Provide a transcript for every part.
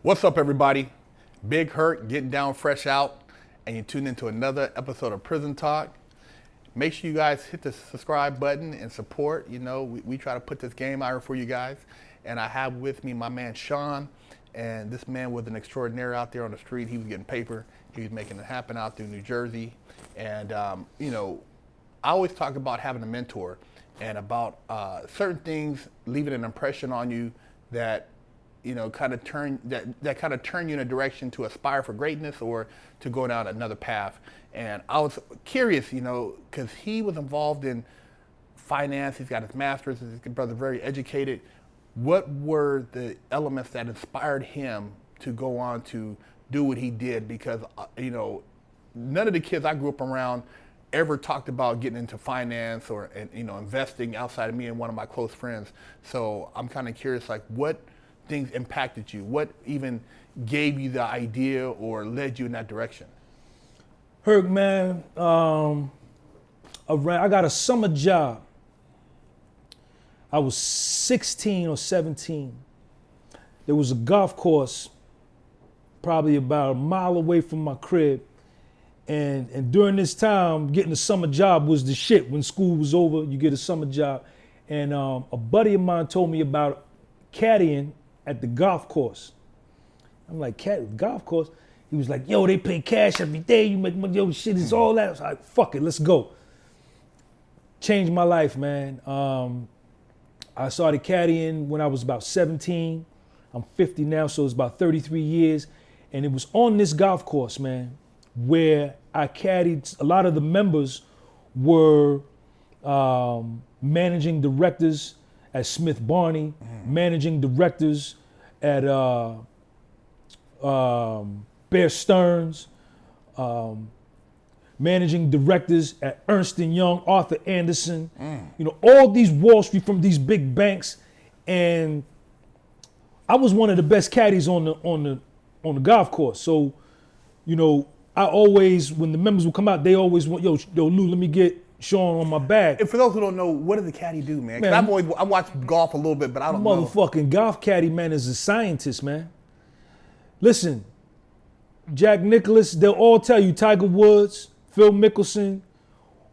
What's up, everybody? Big Hurt, getting down fresh out, and you tune into another episode of Prison Talk. Make sure you guys hit the subscribe button and support. You know, we try to put this game out here for you guys. And I have with me my man Sean, and this man was an extraordinary out there on the street. He was getting paper. He was making it happen out through New Jersey. And, you know, I always talk about having a mentor and about certain things leaving an impression on you that you know, kind of turn you in a direction to aspire for greatness or to go down another path. And I was curious, you know, because he was involved in finance. He's got his master's. His brother's very educated. What were the elements that inspired him to go on to do what he did? Because, you know, none of the kids I grew up around ever talked about getting into finance or, you know, investing outside of me and one of my close friends. So I'm kind of curious, like, what things impacted you? What even gave you the idea or led you in that direction? Herc, man, I got a summer job. I was 16 or 17. There was a golf course probably about a mile away from my crib. And during this time, getting a summer job was the shit. When school was over, you get a summer job. And a buddy of mine told me about caddying at the golf course. I'm like, golf course? He was like, yo, they pay cash every day. You make money, yo, shit, it's all that. I was like, fuck it, let's go. Changed my life, man. I started caddying when I was about 17. I'm 50 now, so it's about 33 years. And it was on this golf course, man, where I caddied. A lot of the members were managing directors at Smith Barney, managing directors at Bear Stearns, managing directors at Ernst & Young, Arthur Anderson, you know, all these Wall Street from these big banks. And I was one of the best caddies on the golf course. So, you know, I always, when the members would come out, they always want, yo, Lou, let me get Sean on my bag. And for those who don't know, what does the caddy do, man? Because I watched golf a little bit, but I don't know. Motherfucking golf caddy, man, is a scientist, man. Listen, Jack Nicklaus, they'll all tell you, Tiger Woods, Phil Mickelson,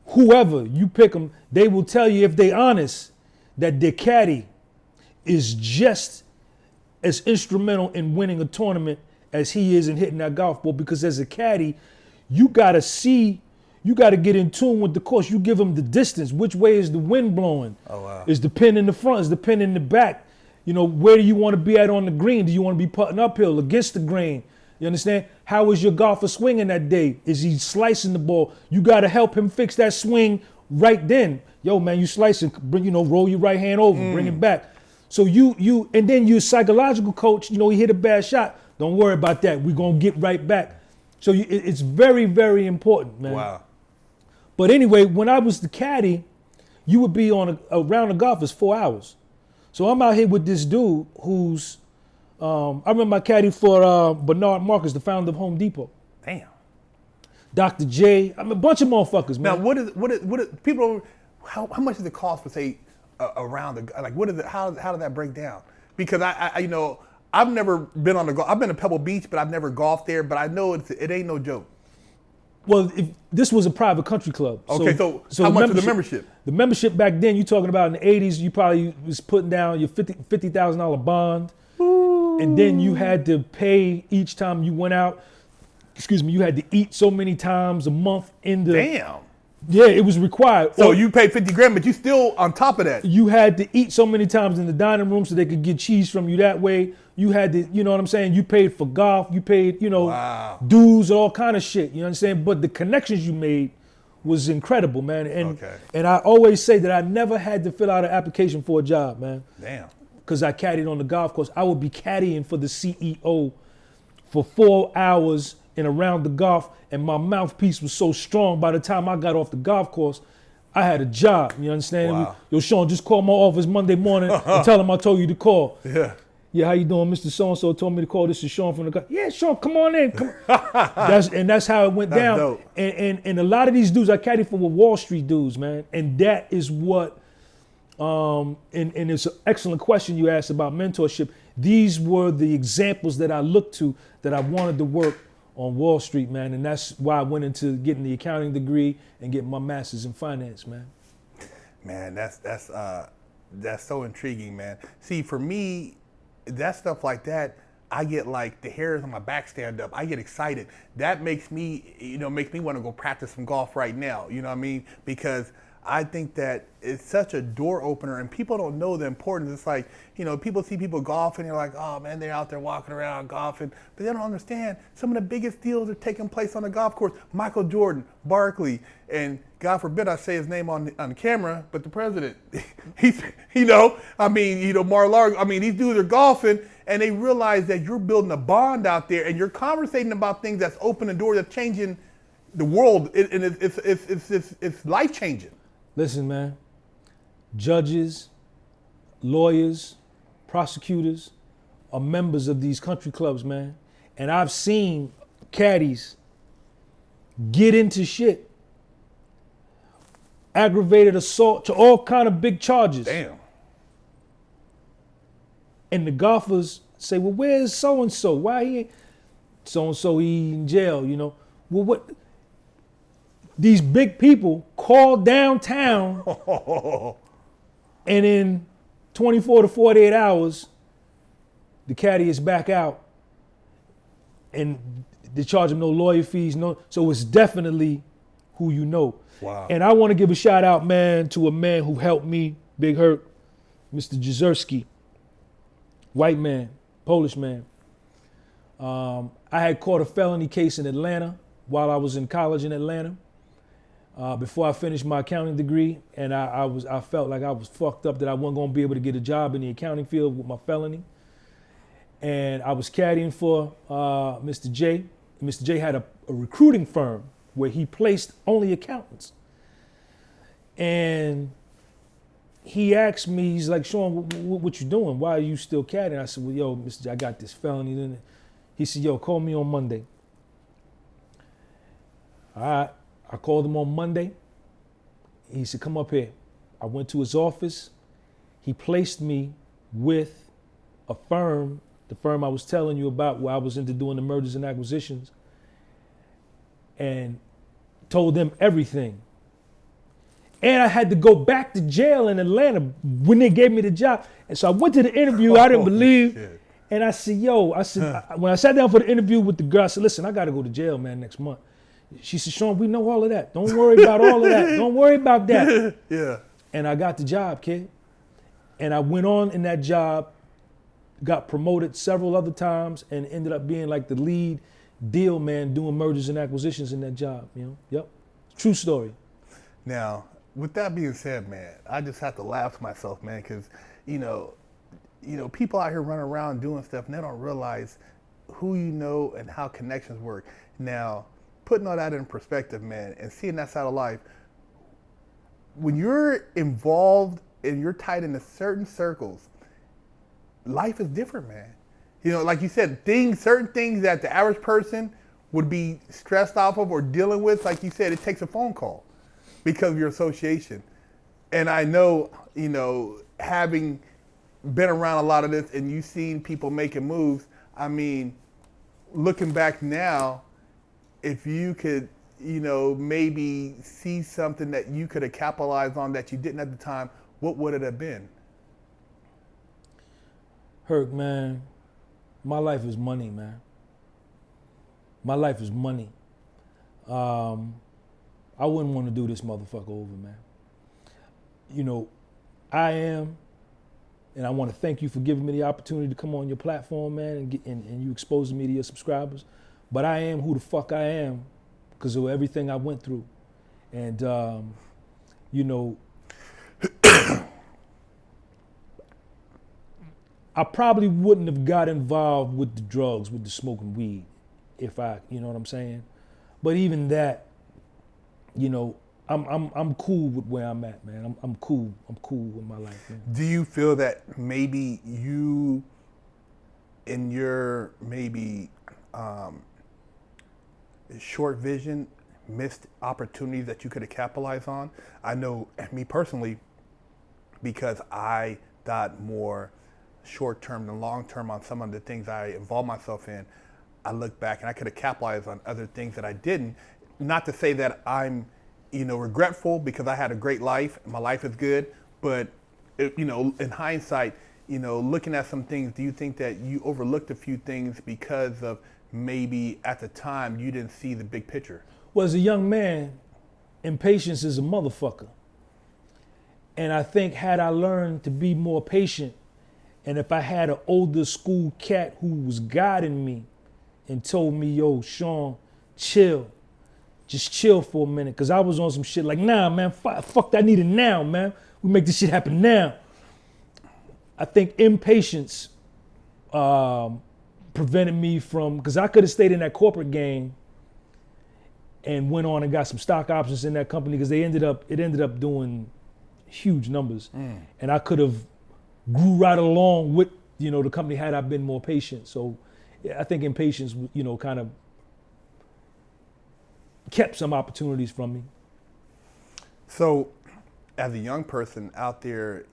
whoever, you pick them, they will tell you, if they honest, that their caddy is just as instrumental in winning a tournament as he is in hitting that golf ball. Because as a caddy, you gotta get in tune with the course. You give them the distance. Which way is the wind blowing? Oh, wow. Is the pin in the front? Is the pin in the back? You know, where do you want to be at on the green? Do you want to be putting uphill, against the green? You understand? How is your golfer swinging that day? Is he slicing the ball? You got to help him fix that swing right then. Yo, man, you slicing, roll your right hand over, bring it back. So and then your psychological coach, you know, he hit a bad shot. Don't worry about that. We're going to get right back. So it's very, very important, man. Wow. But anyway, when I was the caddy, you would be on a round of golf is 4 hours. So I'm out here with this dude who's, I remember my caddy for Bernard Marcus, the founder of Home Depot. Damn. Dr. J, a bunch of motherfuckers, man. Now, people, how much does it cost for, say, a round? Like, what is it? How does that break down? Because I you know, I've never been on the golf. I've been to Pebble Beach, but I've never golfed there. But I know it ain't no joke. Well, if this was a private country club. Okay, so how much is the membership? The membership back then, you're talking about in the 80s, you probably was putting down your $50,000 bond. Ooh. And then you had to pay each time you went out. You had to eat so many times a month in the... Damn. Yeah, it was required. So you paid $50,000, but you still on top of that. You had to eat so many times in the dining room so they could get cheese from you that way. You had to, you know what I'm saying? You paid for golf. You paid, you know, wow, dues, all kind of shit. You know what I'm saying? But the connections you made was incredible, man. And I always say that I never had to fill out an application for a job, man. Damn. Because I caddied on the golf course. I would be caddying for the CEO for 4 hours and around the golf, and my mouthpiece was so strong by the time I got off the golf course, I had a job. You understand? Wow. Yo, Sean, just call my office Monday morning and tell him I told you to call. Yeah. Yeah, how you doing? Mr. So-and-so told me to call. This is Sean from the golf. Yeah, Sean, come on in. Come on. That's how it went down. Dope. And a lot of these dudes I caddied for were Wall Street dudes, man. And that is what And it's an excellent question you asked about mentorship. These were the examples that I looked to that I wanted to work on Wall Street, man. And that's why I went into getting the accounting degree and getting my master's in finance, man. Man, that's so intriguing, man. See, for me, that stuff like that, I get like the hairs on my back stand up. I get excited. That makes me, makes me want to go practice some golf right now. You know what I mean? Because I think that it's such a door opener, and people don't know the importance. It's like, people see people golfing, they're like, oh man, they're out there walking around golfing, but they don't understand some of the biggest deals are taking place on the golf course. Michael Jordan, Barkley, and God forbid I say his name on camera, but the president, he's, Mar-a-Lago, these dudes are golfing, and they realize that you're building a bond out there, and you're conversating about things that's opening the door, that's changing the world, and it's life changing. Listen, man, judges, lawyers, prosecutors are members of these country clubs, man. And I've seen caddies get into shit, aggravated assault, to all kind of big charges. Damn. And the golfers say, well, where's so-and-so? Why he ain't? So-and-so, he in jail, Well, what? These big people call downtown and in 24 to 48 hours, the caddy is back out and they charge him no lawyer fees. So it's definitely who you know. Wow. And I want to give a shout out, man, to a man who helped me, Big Hurt, Mr. Jezerski, white man, Polish man. I had caught a felony case in Atlanta while I was in college in Atlanta. Before I finished my accounting degree, and I felt like I was fucked up, that I wasn't gonna be able to get a job in the accounting field with my felony. And I was caddying for Mr. J. Mr. J had a recruiting firm where he placed only accountants. And he asked me, he's like, Sean, what you doing? Why are you still caddying? I said, well, yo, Mr. J, I got this felony. He said, yo, call me on Monday. All right. I called him on Monday. He said, come up here. I went to his office. He placed me with a firm, the firm I was telling you about, where I was into doing the mergers and acquisitions, and told them everything. And I had to go back to jail in Atlanta when they gave me the job. And so I went to the interview. I didn't believe. Shit. And I said, when I sat down for the interview with the girl, I said, listen, I got to go to jail, man, next month. She said, Sean, we know all of that. Don't worry about all of that. Don't worry about that. Yeah. And I got the job, kid. And I went on in that job, got promoted several other times, and ended up being like the lead deal man doing mergers and acquisitions in that job. Yep. True story. Now, with that being said, man, I just have to laugh to myself, man, because, people out here running around doing stuff and they don't realize who you know and how connections work. Now, putting all that in perspective, man, and seeing that side of life, when you're involved and you're tied into certain circles, life is different, man. Like you said, certain things that the average person would be stressed off of or dealing with, like you said, it takes a phone call because of your association. And I know, having been around a lot of this and you've seen people making moves, looking back now, if you could, maybe see something that you could have capitalized on that you didn't at the time, what would it have been? Herc, man, my life is money, man. My life is money. I wouldn't want to do this motherfucker over, man. I am, and I want to thank you for giving me the opportunity to come on your platform, man, and you exposing me to your subscribers. But I am who the fuck I am because of everything I went through. And, I probably wouldn't have got involved with the drugs, with the smoking weed, if you know what I'm saying? But even that, I'm cool with where I'm at, man. I'm cool. I'm cool with my life, man. Do you feel that maybe you, in your short vision, missed opportunities that you could have capitalized on? I know, me personally, because I thought more short term than long term on some of the things I involved myself in. I look back and I could have capitalized on other things that I didn't. Not to say that I'm, regretful because I had a great life and my life is good, but in hindsight, looking at some things, do you think that you overlooked a few things because of maybe at the time you didn't see the big picture? Well, as a young man, impatience is a motherfucker. And I think had I learned to be more patient, and if I had an older school cat who was guiding me and told me, yo, Sean, chill. Just chill for a minute. Because I was on some shit like, nah, man, fuck that, I need it now, man. We make this shit happen now. I think impatience prevented me from, because I could have stayed in that corporate game and went on and got some stock options in that company because it ended up doing huge numbers. And I could have grew right along with, the company had I been more patient. So yeah, I think impatience, kind of kept some opportunities from me. So as a young person out there,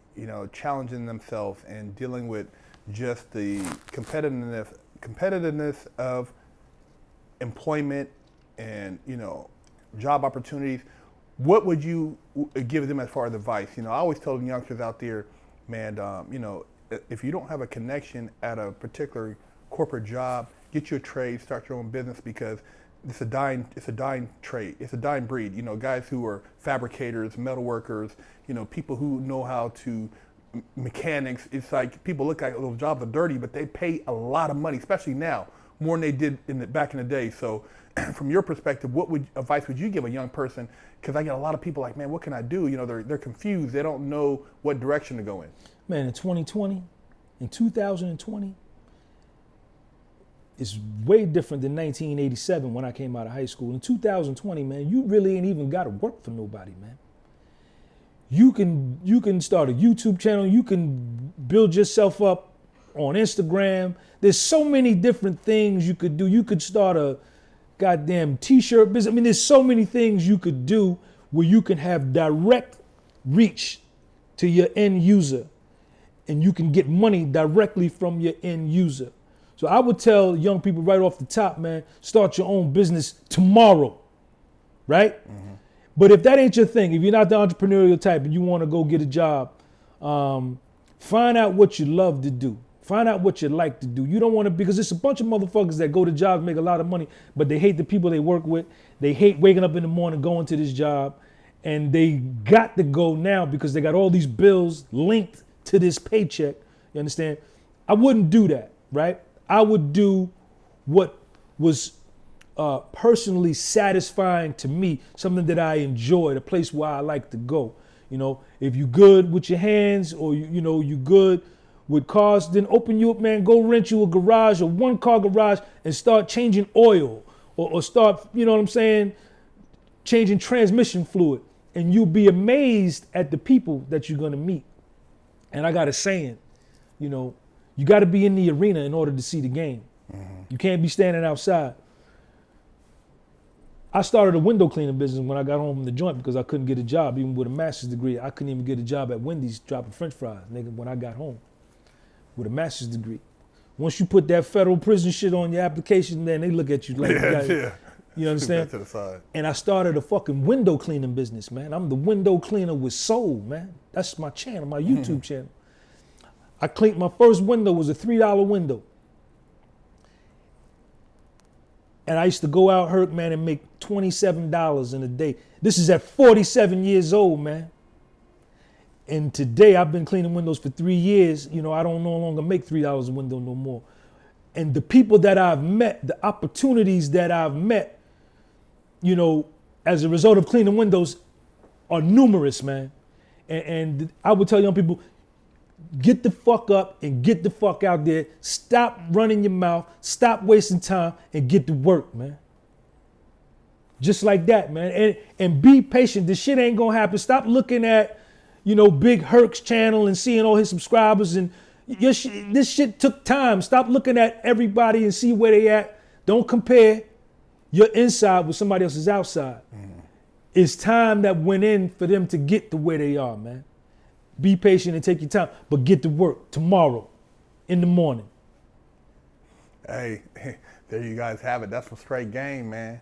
challenging themselves and dealing with just the competitiveness of employment and, job opportunities, what would you give them as far as advice? I always tell youngsters out there, man, if you don't have a connection at a particular corporate job, get you a trade, start your own business, because it's a dying trade. It's a dying breed. Guys who are fabricators, metal workers, people who know how to mechanics. It's like people look like those jobs are dirty, but they pay a lot of money, especially now, more than they did back in the day. So from your perspective, what advice would you give a young person? Because I get a lot of people like, man, what can I do? They're confused. They don't know what direction to go in. Man, in 2020, it's way different than 1987 when I came out of high school. In 2020, man, you really ain't even got to work for nobody, man. You can start a YouTube channel. You can build yourself up on Instagram. There's so many different things you could do. You could start a goddamn t-shirt business. I mean, there's so many things you could do where you can have direct reach to your end user, and you can get money directly from your end user. So I would tell young people right off the top, man, start your own business tomorrow, right? Mm-hmm. But if that ain't your thing, if you're not the entrepreneurial type and you want to go get a job, find out what you love to do. Find out what you like to do. You don't want to, because it's a bunch of motherfuckers that go to jobs, make a lot of money, but they hate the people they work with. They hate waking up in the morning, going to this job, and they got to go now because they got all these bills linked to this paycheck. You understand? I wouldn't do that, right? I would do what was personally satisfying to me, something that I enjoyed, a place where I like to go. If you good with your hands, or you good with cars, then open you up, man, go rent you a garage, or one car garage, and start changing oil, or start, changing transmission fluid. And you'll be amazed at the people that you're gonna meet. And I got a saying, you got to be in the arena in order to see the game. Mm-hmm. You can't be standing outside. I started a window cleaning business when I got home from the joint because I couldn't get a job, even with a master's degree. I couldn't even get a job at Wendy's dropping French fries, nigga, when I got home with a master's degree. Once you put that federal prison shit on your application, then they look at you like, you understand? To the side. And I started a fucking window cleaning business, man. I'm the window cleaner with soul, man. That's my channel, my YouTube channel. I cleaned, my first window was a $3 window. And I used to go out, Herc, man, and make $27 in a day. This is at 47 years old, man. And today I've been cleaning windows for 3 years. I don't no longer make $3 a window no more. And the people that I've met, the opportunities that I've met, as a result of cleaning windows are numerous, man. And I would tell young people, get the fuck up and get the fuck out there. Stop running your mouth. Stop wasting time and get to work, man. Just like that, man. And be patient. This shit ain't gonna happen. Stop looking at, Big Herc's channel and seeing all his subscribers. And this shit took time. Stop looking at everybody and see where they at. Don't compare your inside with somebody else's outside. Mm. It's time that went in for them to get to where they are, man. Be patient and take your time, but get to work tomorrow in the morning. Hey, there you guys have it. That's some straight game, man.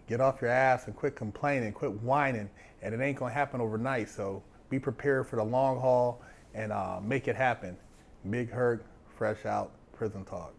Get off your ass and quit complaining, quit whining, and it ain't gonna happen overnight. So be prepared for the long haul and make it happen. Big Herc, fresh out, prison talk.